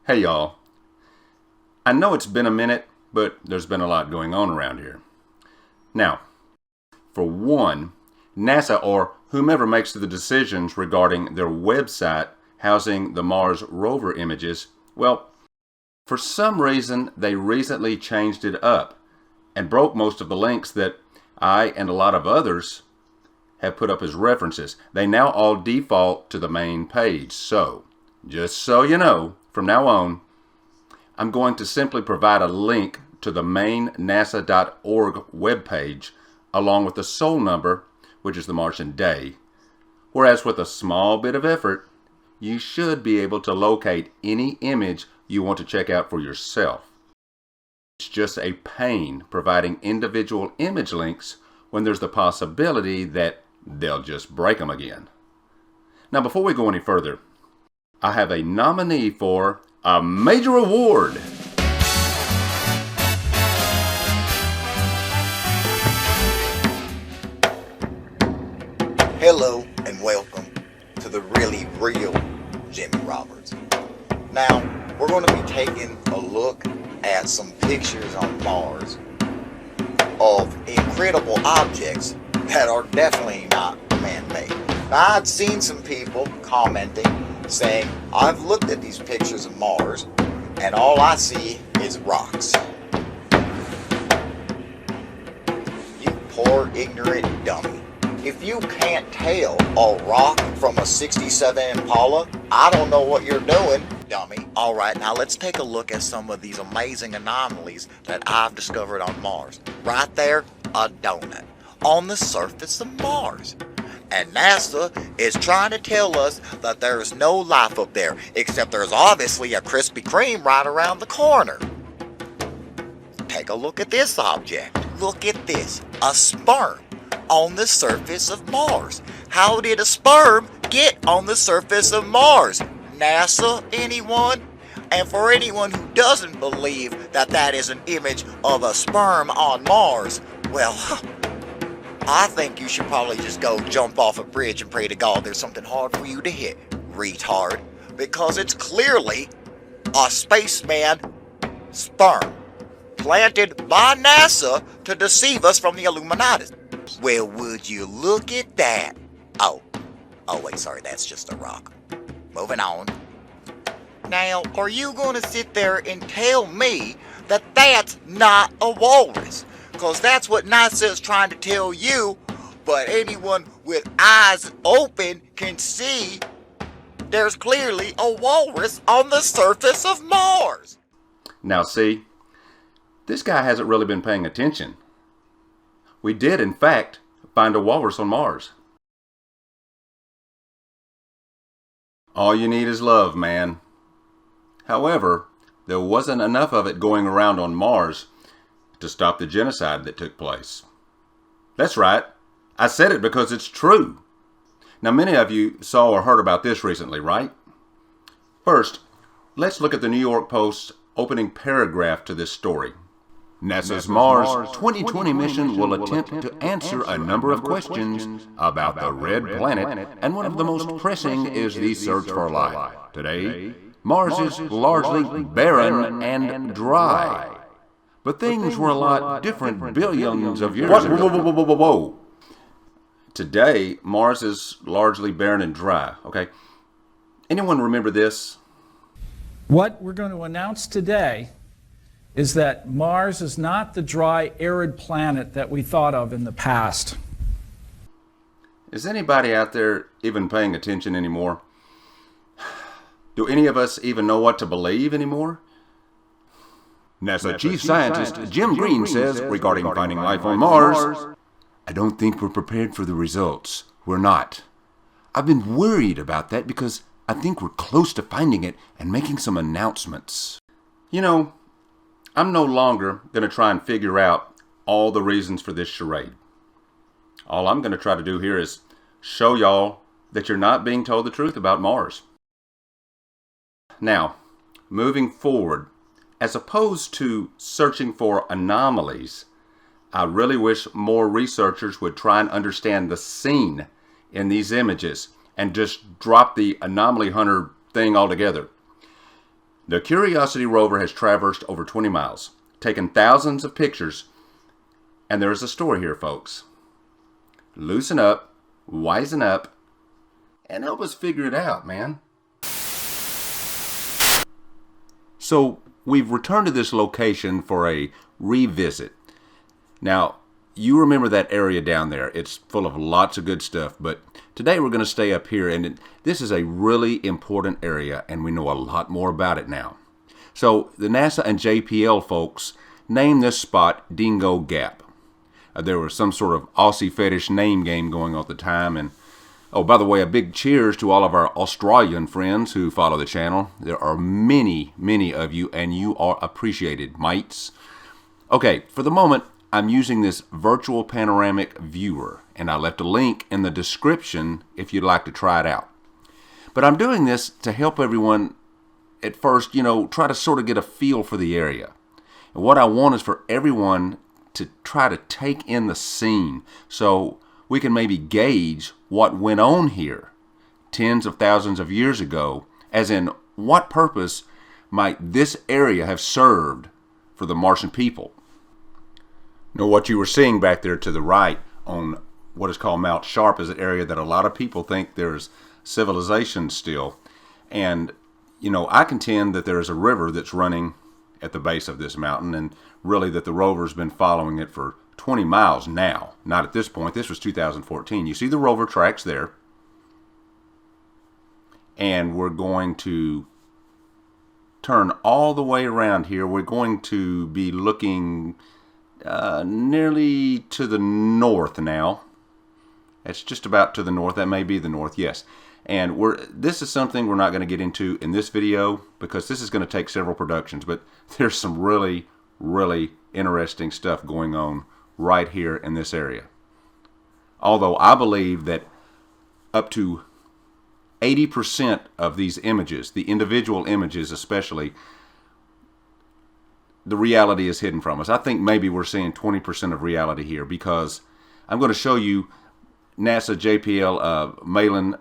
Hey y'all, I know it's been a minute, but there's been a lot going on around here. Now, for one, NASA or whomever makes the decisions regarding their website housing the Mars rover images, well, for some reason they recently changed it up and broke most of the links that I and a lot of others have put up as references. They now all default to the main page. So, just so you know, from now on, I'm going to simply provide a link to the main nasa.org webpage along with the sol number, which is the Martian day. Whereas with a small bit of effort, you should be able to locate any image you want to check out for yourself. It's just a pain providing individual image links when there's the possibility that they'll just break them again. Now, before we go any further, I have a nominee for a major award. Hello and welcome to the really real Jimmy Roberts. Now, we're going to be taking a look at some pictures on Mars of incredible objects that are definitely not man-made. Now, I'd seen some people commenting saying, I've looked at these pictures of Mars and all I see is rocks. You poor ignorant dummy. If you can't tell a rock from a 67 Impala, I don't know what you're doing, dummy. Alright, now let's take a look at some of these amazing anomalies that I've discovered on Mars. Right there, a donut on the surface of Mars. And NASA is trying to tell us that there's no life up there, except there's obviously a Krispy Kreme right around the corner. Take a look at this object. Look at this, a sperm on the surface of Mars. How did a sperm get on the surface of Mars? NASA, anyone? And for anyone who doesn't believe that that is an image of a sperm on Mars, well, I think you should probably just go jump off a bridge and pray to God there's something hard for you to hit, retard. Because it's clearly a spaceman sperm planted by NASA to deceive us from the Illuminati. Well, would you look at that? Oh wait, sorry, that's just a rock. Moving on. Now, are you going to sit there and tell me that that's not a walrus? Because that's what NASA is trying to tell you, but anyone with eyes open can see there's clearly a walrus on the surface of Mars. Now see, this guy hasn't really been paying attention. We did, in fact, find a walrus on Mars. All you need is love, man. However, there wasn't enough of it going around on Mars to stop the genocide that took place. That's right. I said it because it's true. Now, many of you saw or heard about this recently, right? First, let's look at the New York Post's opening paragraph to this story. NASA's Mars 2020 mission will attempt to answer a number of questions about the red planet, and one of the most pressing is the search for life. Today, Mars is largely barren and dry. But things were a lot different billions of years ago. Whoa. Today, Mars is largely barren and dry, okay? Anyone remember this? What we're going to announce today is that Mars is not the dry, arid planet that we thought of in the past. Is anybody out there even paying attention anymore? Do any of us even know what to believe anymore? NASA Chief Scientist Jim Green says regarding finding life on Mars, I don't think we're prepared for the results. We're not. I've been worried about that because I think we're close to finding it and making some announcements. You know, I'm no longer going to try and figure out all the reasons for this charade. All I'm going to try to do here is show y'all that you're not being told the truth about Mars. Now, moving forward, as opposed to searching for anomalies, I really wish more researchers would try and understand the scene in these images and just drop the anomaly hunter thing altogether. The Curiosity rover has traversed over 20 miles, taken thousands of pictures, and there is a story here, folks. Loosen up, wisen up, and help us figure it out, man. So, we've returned to this location for a revisit. Now, you remember that area down there. It's full of lots of good stuff, but today we're going to stay up here, and this is a really important area, and we know a lot more about it now. So, the NASA and JPL folks named this spot Dingo Gap. There was some sort of Aussie fetish name game going on at the time, and oh, by the way, a big cheers to all of our Australian friends who follow the channel. There are many, many of you, and you are appreciated, mates. Okay, for the moment, I'm using this virtual panoramic viewer, and I left a link in the description if you'd like to try it out. But I'm doing this to help everyone at first, try to sort of get a feel for the area. And what I want is for everyone to try to take in the scene so we can maybe gauge what went on here tens of thousands of years ago, as in what purpose might this area have served for the Martian people. Now, what you were seeing back there to the right on what is called Mount Sharp is an area that a lot of people think there's civilization still. And, I contend that there is a river that's running at the base of this mountain, and really that the rover's been following it for 20 miles now. Not at this point. This was 2014. You see the rover tracks there. And we're going to turn all the way around here. We're going to be looking nearly to the north now. It's just about to the north. That may be the north, yes. And this is something we're not going to get into in this video because this is going to take several productions. But there's some really, really interesting stuff going on right here in this area. Although I believe that up to 80% of these images, the individual images especially, the reality is hidden from us. I think maybe we're seeing 20% of reality here because I'm going to show you NASA, JPL, MALIN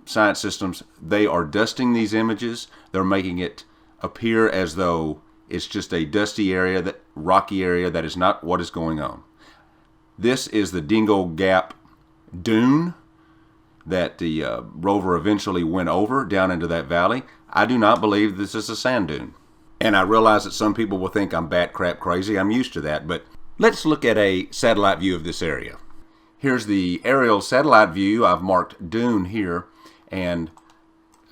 science systems. They are dusting these images. They're making it appear as though it's just a dusty area, rocky area. That is not what is going on. This is the Dingo Gap dune that the rover eventually went over down into that valley. I do not believe this is a sand dune. And I realize that some people will think I'm bat crap crazy. I'm used to that. But let's look at a satellite view of this area. Here's the aerial satellite view. I've marked dune here. And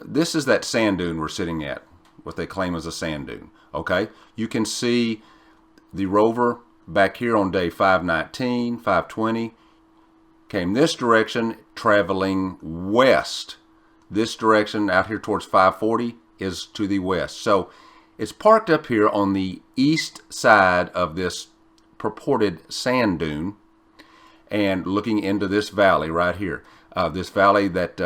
this is that sand dune we're sitting at, what they claim is a sand dune. Okay? You can see the rover back here on day 519, 520. Came this direction, traveling west. This direction out here towards 540 is to the west. So it's parked up here on the east side of this purported sand dune and looking into this valley right here. This valley, that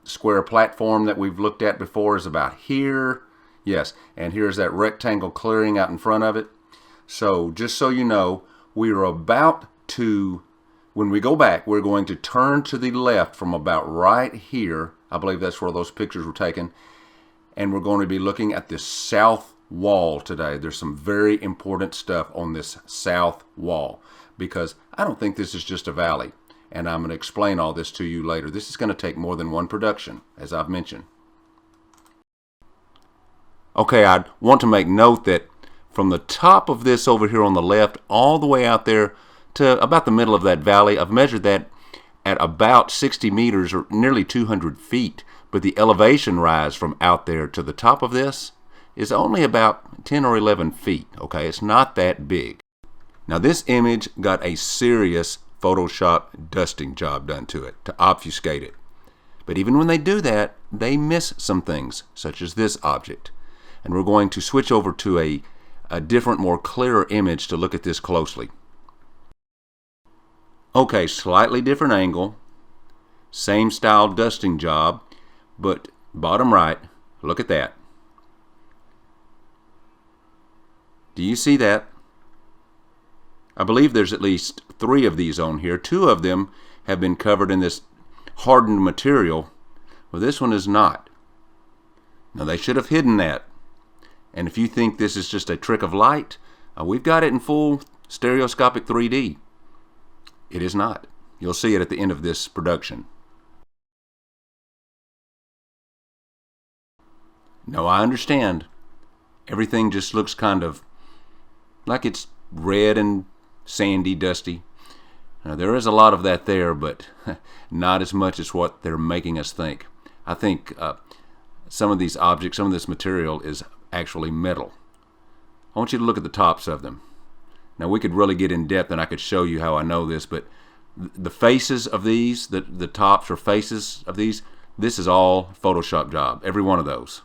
square platform that we've looked at before, is about here. Yes, and here's that rectangle clearing out in front of it. So just so you know, we are about to, when we go back, we're going to turn to the left from about right here. I believe that's where those pictures were taken. And we're going to be looking at this south wall today. There's some very important stuff on this south wall because I don't think this is just a valley. And I'm going to explain all this to you later. This is going to take more than one production, as I've mentioned. Okay, I want to make note that from the top of this over here on the left all the way out there to about the middle of that valley, I've measured that at about 60 meters or nearly 200 feet. But the elevation rise from out there to the top of this is only about 10 or 11 feet. Okay, it's not that big. Now this image got a serious Photoshop dusting job done to it to obfuscate it. But even when they do that, they miss some things, such as this object. And we're going to switch over to a different, more clearer image to look at this closely. Okay, slightly different angle, same style dusting job, but bottom right, look at that. Do you see that? I believe there's at least 3 of these on here. 2 of them have been covered in this hardened material. Well, this one is not. Now, they should have hidden that. And if you think this is just a trick of light, we've got it in full stereoscopic 3D. It is not. You'll see it at the end of this production. No, I understand. Everything just looks kind of like it's red and sandy, dusty. Now, there is a lot of that there, but not as much as what they're making us think. I think some of these objects, some of this material is actually metal. I want you to look at the tops of them. Now, we could really get in depth and I could show you how I know this, but the faces of these, the tops or faces of these, this is all Photoshop job, every one of those.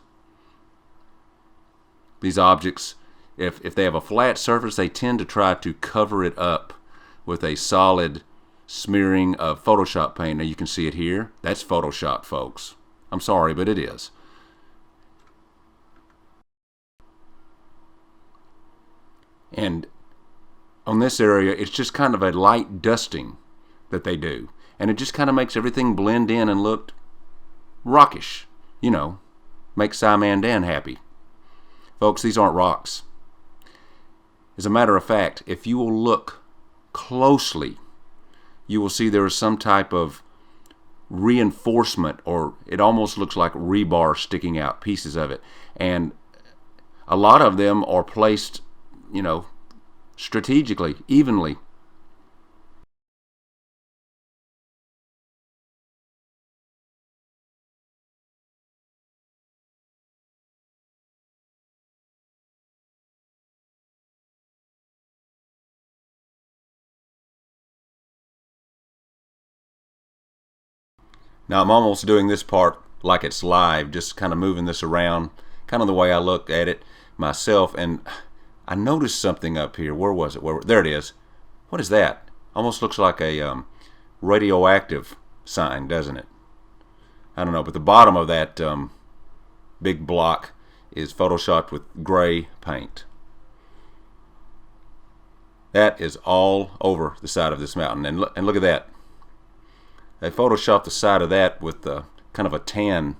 These objects, if they have a flat surface, they tend to try to cover it up with a solid smearing of Photoshop paint. Now you can see it here. That's Photoshop, folks. I'm sorry, but it is. And on this area, it's just kind of a light dusting that they do. And it just kind of makes everything blend in and look rockish. You know, make Simon Dan happy. Folks, these aren't rocks. As a matter of fact, if you will look closely, you will see there is some type of reinforcement, or it almost looks like rebar sticking out, pieces of it. And a lot of them are placed, you know, strategically, evenly. Now I'm almost doing this part like it's live, just kind of moving this around, kind of the way I look at it myself. And I noticed something up here. Where was it? There it is. What is that? Almost looks like a radioactive sign, doesn't it? I don't know, but the bottom of that big block is photoshopped with gray paint. That is all over the side of this mountain. And look at that. They photoshopped the side of that with kind of a tan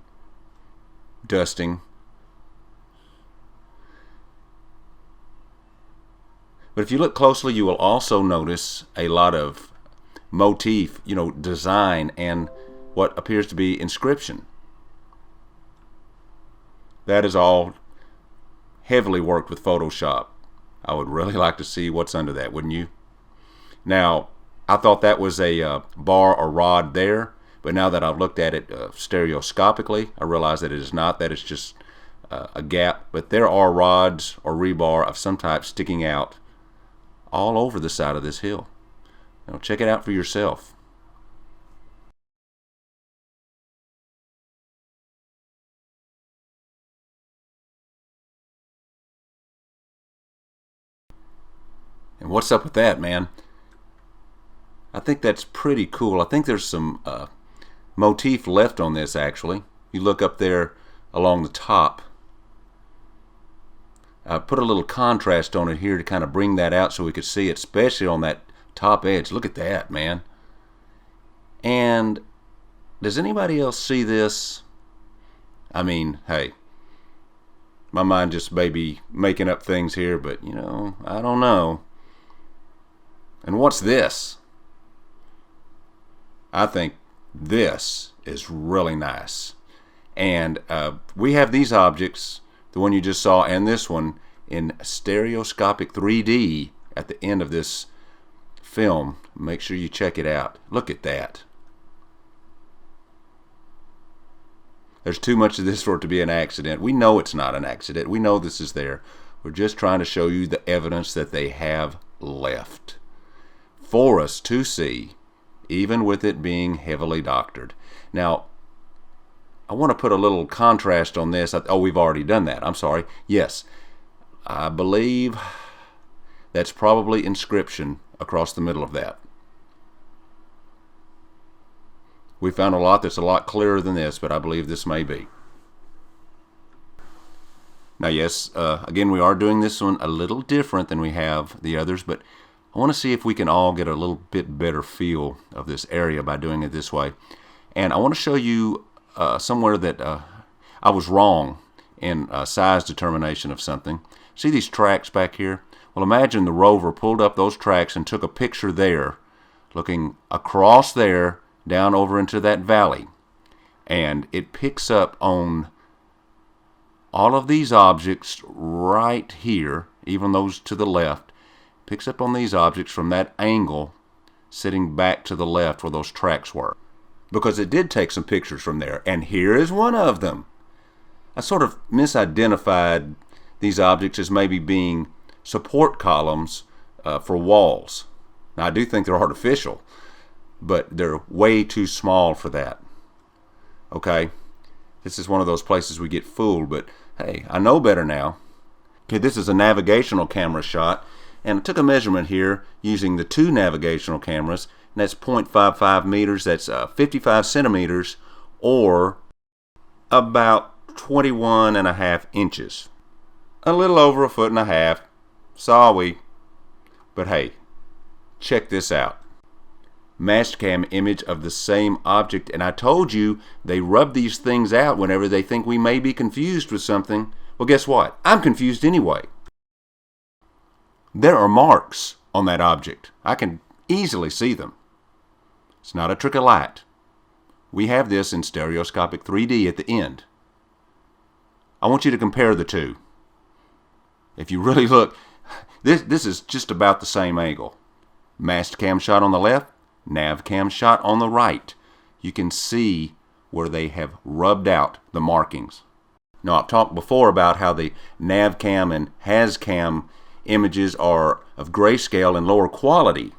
dusting. But if you look closely, you will also notice a lot of motif, you know, design, and what appears to be inscription. That is all heavily worked with Photoshop. I would really like to see what's under that, wouldn't you? Now, I thought that was a bar or rod there, but now that I've looked at it stereoscopically, I realize that it is not. That is just a gap. But there are rods or rebar of some type sticking out all over the side of this hill. Now, check it out for yourself. And what's up with that, man? I think that's pretty cool. I think there's some motif left on this, actually. You look up there along the top. I put a little contrast on it here to kind of bring that out so we could see it, especially on that top edge. Look at that, man. And does anybody else see this? I mean, hey, my mind just may be making up things here, but, you know, I don't know. And what's this? I think this is really nice. And we have these objects, the one you just saw and this one, in stereoscopic 3D at the end of this film. Make sure you check it out. Look at that. There's too much of this for it to be an accident. We know it's not an accident. We know this is there. We're just trying to show you the evidence that they have left for us to see, even with it being heavily doctored. Now, I want to put a little contrast on this. Oh, we've already done that. I'm sorry. Yes, I believe that's probably inscription across the middle of that. We found a lot that's a lot clearer than this, but I believe this may be. Now, yes, again, we are doing this one a little different than we have the others, but I want to see if we can all get a little bit better feel of this area by doing it this way. And I want to show you somewhere that I was wrong. in size determination of something. See these tracks back here? Well, imagine the rover pulled up those tracks and took a picture there, looking across there, down over into that valley. And it picks up on all of these objects right here, even those to the left, picks up on these objects from that angle sitting back to the left where those tracks were. Because it did take some pictures from there, and here is one of them. I sort of misidentified these objects as maybe being support columns for walls. Now, I do think they're artificial, but they're way too small for that. Okay, this is one of those places we get fooled, but hey, I know better now. Okay, this is a navigational camera shot, and I took a measurement here using the 2 navigational cameras, and that's 0.55 meters, that's 55 centimeters, or about 21.5 inches. A little over 1.5 feet, sorry. But hey, check this out. Mastcam image of the same object, and I told you they rub these things out whenever they think we may be confused with something. Well, guess what? I'm confused anyway. There are marks on that object. I can easily see them. It's not a trick of light. We have this in stereoscopic 3D at the end. I want you to compare the two. If you really look, this is just about the same angle. Mastcam shot on the left, navcam shot on the right. You can see where they have rubbed out the markings. Now, I've talked before about how the navcam and hascam images are of grayscale and lower quality.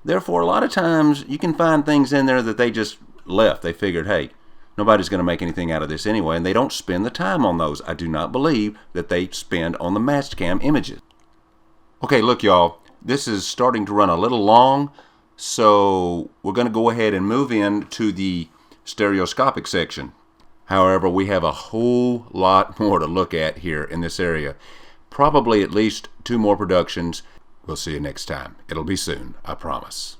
Therefore, a lot of times you can find things in there that they just left. They figured, hey, nobody's going to make anything out of this anyway, and they don't spend the time on those. I do not believe that they spend on the Mastcam images. Okay, look, y'all, this is starting to run a little long, so we're going to go ahead and move into the stereoscopic section. However, we have a whole lot more to look at here in this area. Probably at least 2 more productions. We'll see you next time. It'll be soon, I promise.